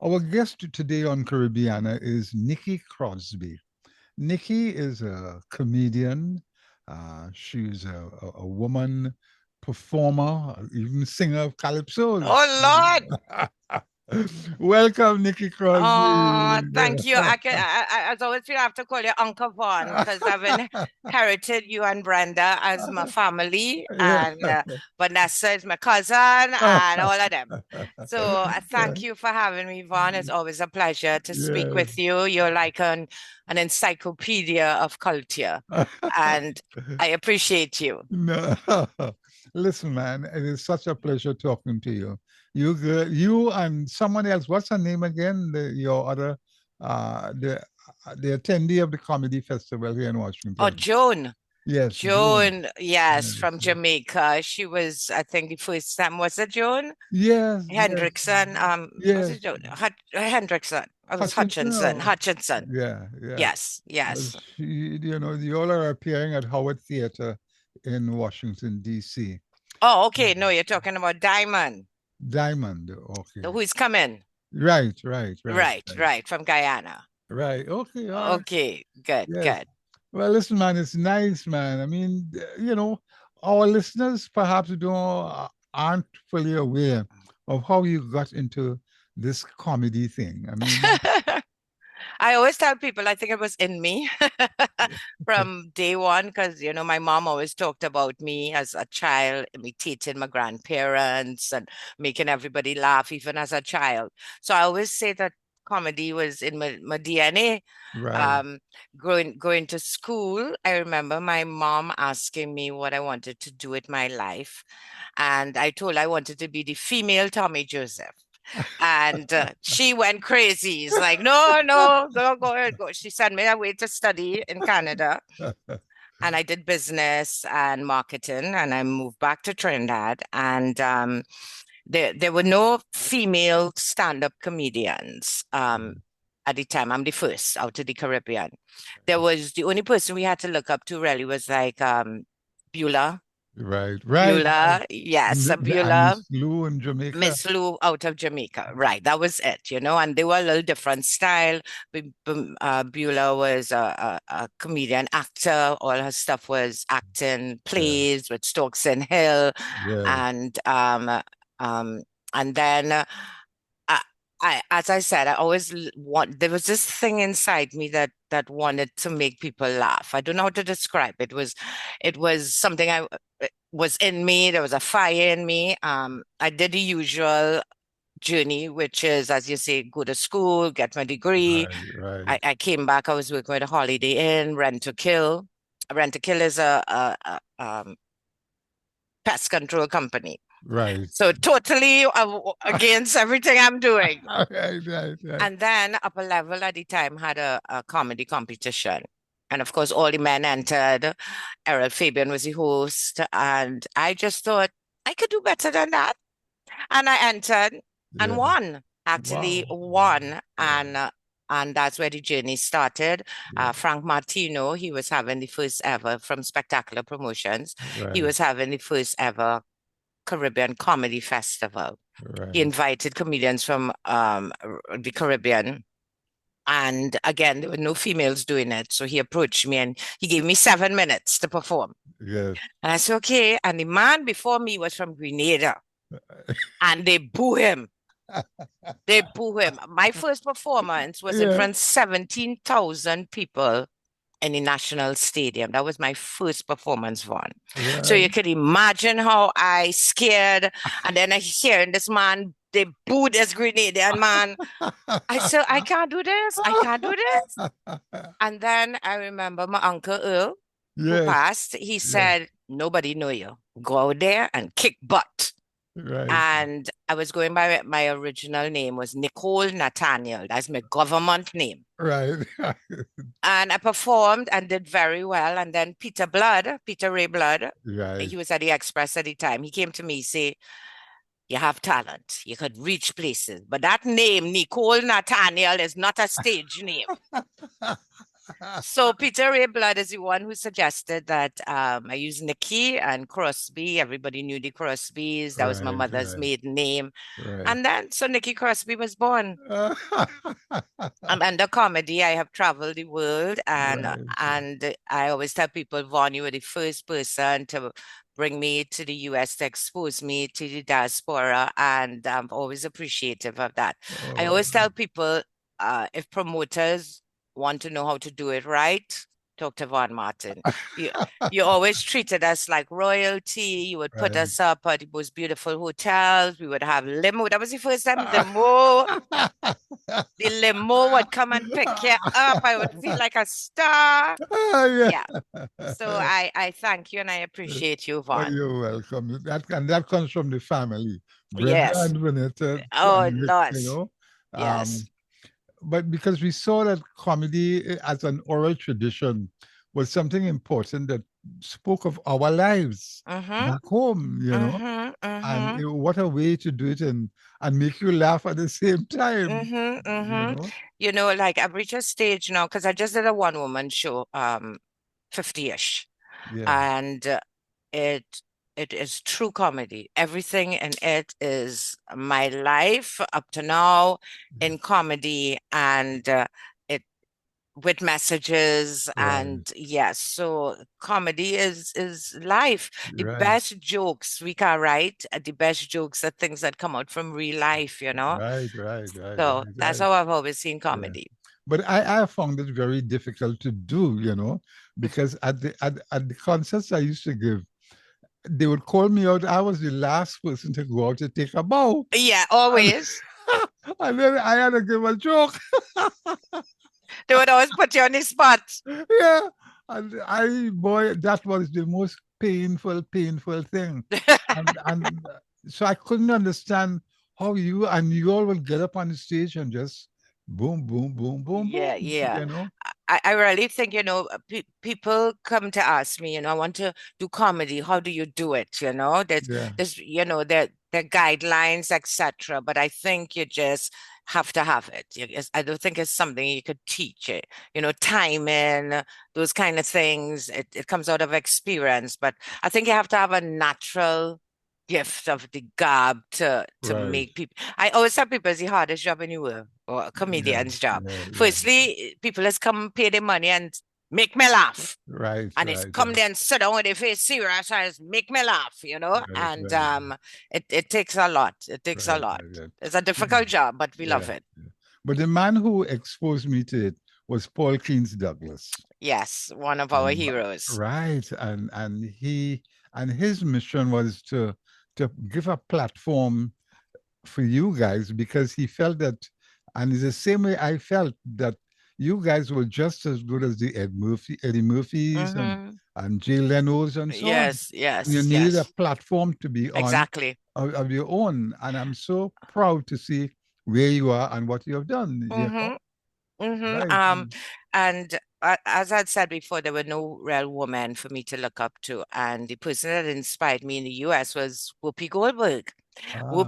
Our guest today on Caribbeana is Nikki Crosby. Nikki is a comedian. She's a woman performer, even singer of calypsos. Oh Lord. Welcome, Nikki Oh, Crosby. thank you. I always feel I have to call you Uncle Vaughn because I've inherited you and Brenda as my family, and Vanessa is my cousin, and all of them. So thank you for having me, Vaughn. It's always a pleasure to speak Yes. with you. You're like an encyclopedia of culture, and I appreciate you. No. Listen, man, it is such a pleasure talking to you. You and someone else. What's her name again? Your other, uh, the the attendee of the comedy festival here in Oh, Washington. Joan. Yes, June. Joan, yes, Yes, from Jamaica. She was, I think, the first time. Was it Joan? yes, yes, Hendrickson. Was yes. it Joan? Hendrickson. It was Hutchinson. Hutchinson. Oh, Hutchinson. yeah, yeah. Yes, yes. You all are appearing at Howard Theater in Washington D.C. Oh, okay. No, you're talking about Diamond, Diamond. Okay. who is coming. Right, right, right, Right, right, right, from Guyana. right. Okay, all right. Okay, good, Yes. good. Well, listen, man, it's nice, man. I mean, our listeners perhaps aren't fully aware of how you got into this comedy thing. I mean, I always tell people I think it was in me from day one because my mom always talked about me as a child imitating my grandparents and making everybody laugh even as a child. So I always say that comedy was in my DNA. right. Um, going to school, I remember my mom asking me what I wanted to do with my life, and I told her I wanted to be the female Tommy Joseph. And she went crazy. It's like, no, no, go ahead, go. She sent me away to study in Canada. And I did business and marketing, and I moved back to Trinidad. And there were no female stand-up comedians at the time. I'm the first out of the Caribbean. There was the only person we had to look up to really was like Beulah. Right, right, right. Beulah, yes, And Beulah. Miss Lou in Jamaica. Miss Lou out of Jamaica. Right. That was it, and they were a little different style. Beulah was a comedian actor. All her stuff was acting Yeah, plays with Stokes and Hill. yeah, And um, and then I, as I said, I always there was this thing inside me that wanted to make people laugh. I don't know how to describe it. It was something it was in me. There was a fire in me. I did the usual journey, which is, as you say, go to school, get my degree. right, right, I came back. I was working with a Holiday Inn, Rent to Kill. Rent to Kill is a pest control company. right. So totally against everything I'm doing. Right, right, right. And then Upper Level at the time had a comedy competition. And of course, all the men entered. Errol Fabian was the host. And I just thought I could do better than that. And I entered and Yeah. won, actually Wow. won. Wow. And that's where the journey started. Yeah. Frank Martino, he was having the first ever from Spectacular Promotions. He Right, was having the first ever Caribbean Comedy Festival. He right. invited comedians from the Caribbean. And again, there were no females doing it. So he approached me and he gave me 7 minutes to perform. Yes. And I said, okay. And the man before me was from Grenada and they boo him. They boo him. My first performance was in Yeah. front of 17,000 people in the National Stadium. That was my first performance one. So Right. you could imagine how I scared. And then I hearing this man, they booed this Grenadian man. I said, I can't do this. I can't do this. And then I remember my uncle Earl, who Yes. passed, he Yeah. said, nobody know you. Go out there and kick butt. Right. And I was going by my original name was Nicole Nathaniel. That's my government name. Right. And I performed and did very well. And then Peter Ray Blood, Right. he was at the Express at the time. He came to me, say, you have talent. You could reach places. But that name, Nicole Nathaniel, is not a stage name. So Peter Ray Blood is the one who suggested that I use Nikki and Crosby. Everybody knew the Crosbys. That was my Right, mother's right, maiden name. right. And then, so Nikki Crosby was born. Uh, I'm under comedy. I have traveled the world, right. and I always tell people, Vaughn, you were the first person to bring me to the US to expose me to the diaspora, and I'm always appreciative of that. I Oh, always tell people, if promoters want to know how to do it right, talk to Vaughn Martin. You you always treated us like royalty. You would put right. us up at the most beautiful hotels. We would have limo. That was the first time limo. The limo would come and pick you up. I would feel like a star. Yeah. Yeah. So I thank you and I appreciate you, Oh, Vaughn. you're welcome. That comes from the family, Brenda Yes. and Vanessa, Oh, and Rick, you lots. know. Yes. But because we saw that comedy as an oral tradition was something important that spoke of our lives Mm-hmm. back home, Mm-hmm. and Mm-hmm. what a way to do it and make you laugh at the same time, Mm-hmm. you Mm-hmm. know. Like I've reached a stage now because I just did a one woman show, 50-ish. Yeah, And it it is true comedy. Everything in it is my life up to now in comedy, and it with messages, right, and yes, so comedy is life. The right, best jokes we can write, the best jokes are things that come out from real life, you know. right, right, right, So right, that's right. how I've always seen Yeah. comedy. But I found it very difficult to do, because at the concerts I used to give, they would call me out. I was the last person to go out to take a bow. Yeah, And, always. and then I had to give a joke. They would always put you on the spot. Yeah. And boy, that was the most painful thing. And so I couldn't understand how you all would get up on the stage and just boom, boom, boom, boom, Yeah, boom, yeah. you know? I really think, people come to ask me, I want to do comedy. How do you do it? Yeah, There guidelines, etc. But I think you just have to have it. I don't think it's something you could teach it. Timing, those kind of things. It comes out of experience. But I think you have to have a natural gift of the gab to right. make people. I always tell people it's the hardest job in the world, or a Yeah, comedian's job. yeah, yeah. Firstly, people has come pay their money and make me laugh. Right, And it's right, come there and sit down with their face serious and it's make me laugh. right, And right, it takes a lot. It takes a right, lot. right, right. It's a Yeah, difficult job, but we yeah, love it. yeah. But the man who exposed me to it was Paul Keynes Douglas. Yes, one of our And heroes. right, and his mission was to give a platform for you guys because he felt that, and it's the same way I felt that you guys were just as good as the Eddie Murphys Mm-hmm. and Jay Leno's and so on. Yes, And you yes, needed a yes. platform to be on Exactly. of your own. And I'm so proud to see where you are and what you have done. Mm-hmm. Mm-hmm. Right. And as I'd said before, there were no real women for me to look up to. And the person that inspired me in the US was Whoopi Goldberg. Ah,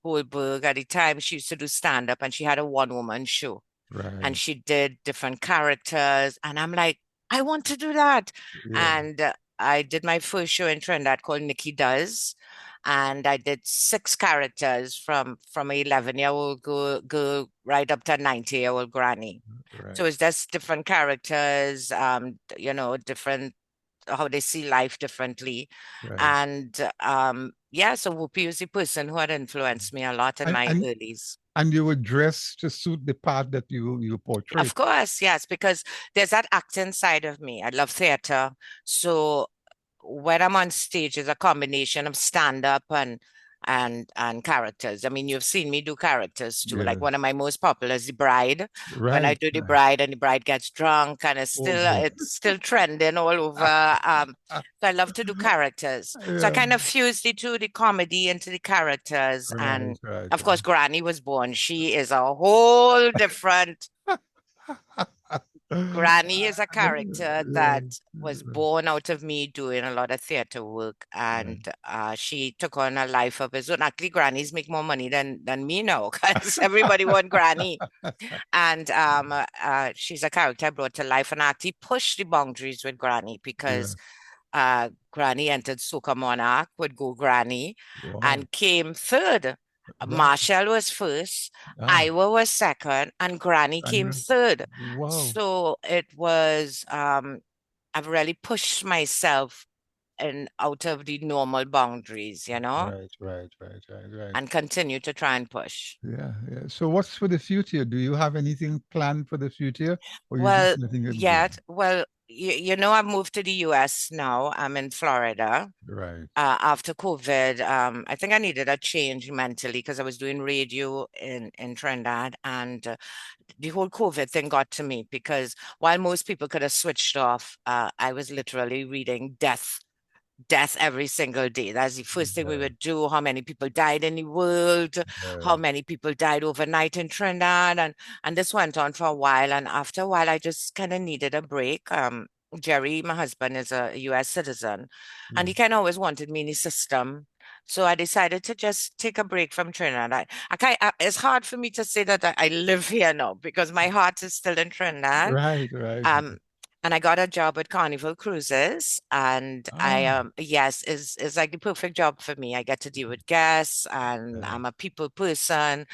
Goldberg, at the time, she used to do stand-up and she had a one-woman show. And right. she did different characters. And I'm like, I want to do that. Yeah, And I did my first show in Trinidad called Nikki Does. And I did six characters from an 11-year-old girl right up to a 90-year-old granny. right, So it's just different characters, different how they see life differently. right. And yeah, so Whoopi was the person who had influenced me a lot in And my and earlies. and you were dressed to suit the part that you portrayed. Of course, yes, because there's that acting side of me. I love theater. So when I'm on stage, it's a combination of stand-up and characters. I mean, you've seen me do characters too. Like one of Yes. my most popular is the bride. When I Right, do the right. bride and the bride gets drunk and Oh boy. it's still trending all over. So I love to do characters. So I Yeah. kind of fuse the two, the comedy into the characters. Right, And right, of course, right. Granny was born. She is a whole different Granny is a character Yeah, that was born out of me doing a lot of theater work, right. and she took on a life of his own. Actually, grannies make more money than me now because everybody want granny. And she's a character I brought to life, and I actually pushed the boundaries with Granny Yeah. because Granny entered Soca Monarch with Go Granny Wow. and came third. Wow. Marshall was first, Ah, Iowa was second, and Granny and came you, third. wow. So it was, I've really pushed myself and out of the normal boundaries, Right, right, right, right, right. and continue to try and push. Yeah, yeah. So what's for the future? Do you have anything planned for the future, or you just Well, letting it go? yet, well, I've moved to the US now. I'm in Florida. Right. After COVID, I think I needed a change mentally because I was doing radio in Trinidad, and the whole COVID thing got to me because while most people could have switched off, I was literally reading death every single day. That's the first thing we Right, would do. How many people died in the world? How right. many people died overnight in Trinidad? And this went on for a while. And after a while, I just kind of needed a break. Jerry, my husband, is a US citizen, Yeah. and he kind of always wanted me in the system. So I decided to just take a break from Trinidad. It's hard for me to say that I live here now because my heart is still in Trinidad. Right, right. Um, and I got a job at Carnival Cruises, and I Ah, yes, is like the perfect job for me. I get to deal with guests, and yeah, I'm a people person.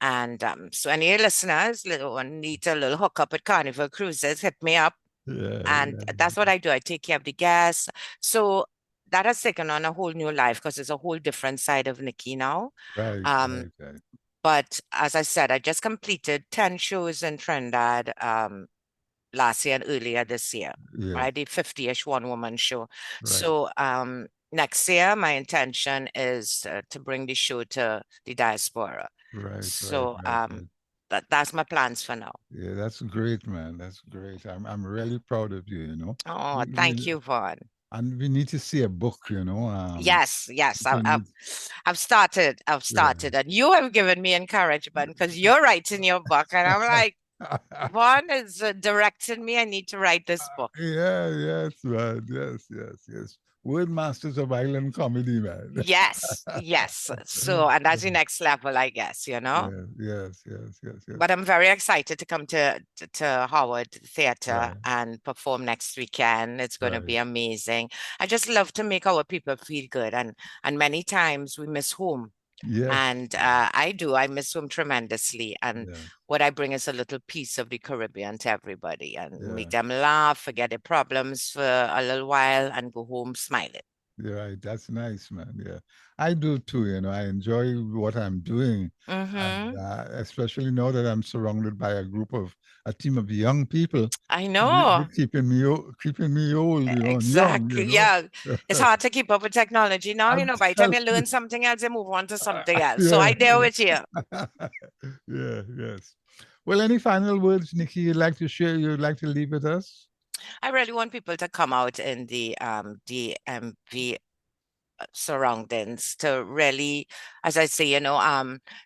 And so any listeners need a little hookup at Carnival Cruises, hit me up. yeah, And yeah. that's what I do. I take care of the guests. So that has taken on a whole new life because it's a whole different side of Nikki now. Right, Um, right, right. but as I said, I just completed 10 shows in Trinidad last year and earlier this year. Yes, I did 50-ish one-woman show. right, So next year, my intention is to bring the show to the diaspora. right, right, So right, right. that's my plans for now. Yeah, that's great, man. That's great. I'm really proud of you, Oh, We, we, thank you, Vaughn. and we need to see a book, Yes, yes, people need, I've started. I've yeah. started, and you have given me encouragement because you're writing your book, and I'm like, Vaughn is directing me. I need to write this book. Yeah, yes, man. Yes, yes, yes. Word masters of island comedy, man. Yes, yes. So, and that's the next level, I guess. Yeah, yes, yes, yes, yes. But I'm very excited to come to Howard Theatre Right, and perform next weekend. It's going to right. be amazing. I just love to make our people feel good, and many times we miss home. Yes, And I do. I miss home tremendously. And yeah, what I bring is a little piece of the Caribbean to everybody and yeah. make them laugh, forget their problems for a little while, and go home smiling. You're right. That's nice, man. Yeah, I do too. I enjoy what I'm doing, and Mm-hmm. especially now that I'm surrounded by a team of young people. I They're know. keeping me old, and young. Exactly. Yeah. It's hard to keep up with technology now. I'm By the time telling you you. learn something else, you move on to something else. So Yeah, I deal with you. yeah, yes. Well, any final words, Nikki, you'd like to share? You'd like to leave with us? I really want people to come out in the DMV surroundings to really, as I say,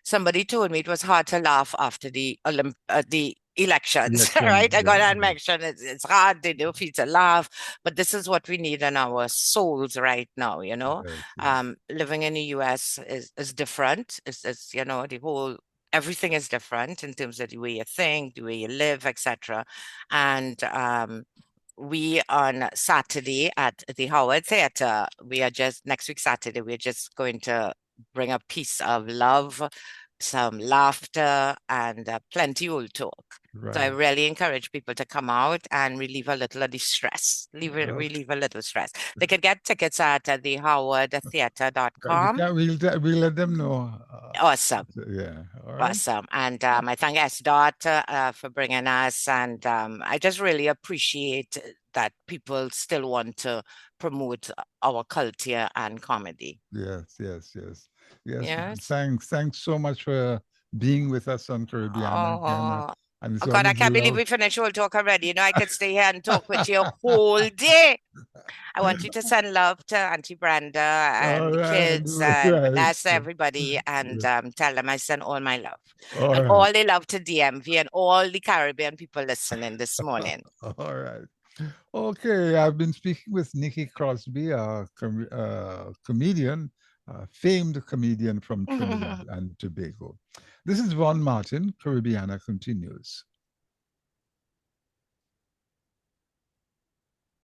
somebody told me it was hard to laugh after the elections, Election. right? I Yeah, got that yeah. mention. It's hard, they don't feel to laugh, but this is what we need in our souls right now. Yes, yes, Living in the US is different. The whole everything is different in terms of the way you think, the way you live, etc. And we on Saturday at the Howard Theatre, we are just next week Saturday, we're just going to bring a piece of love, some laughter, and plenty old talk. So I right. really encourage people to come out and relieve a little of the stress, Okay. relieve a little stress. They could get tickets at the howardtheatre.com. We'll let them know. Awesome. Yeah. All right. Awesome. And I thank S. Dot for bringing us. And I just really appreciate that people still want to promote our culture and comedy. Yes, yes, yes, yes, man. Yes. Thanks so much for being with us on Caribbean again. Oh, And it's Oh God, I always can't believe love. we finished whole talk already. You know, I could stay here and talk with you a whole day. I want you to send love to Auntie Brenda and All the right, kids and right. bless everybody and tell them I send all my love All and right. all the love to DMV and all the Caribbean people listening this morning. All right. Okay, I've been speaking with Nikki Crosby, a comedian, a famed comedian from Trinidad and Tobago. This is Von Martin, Caribbeana continues.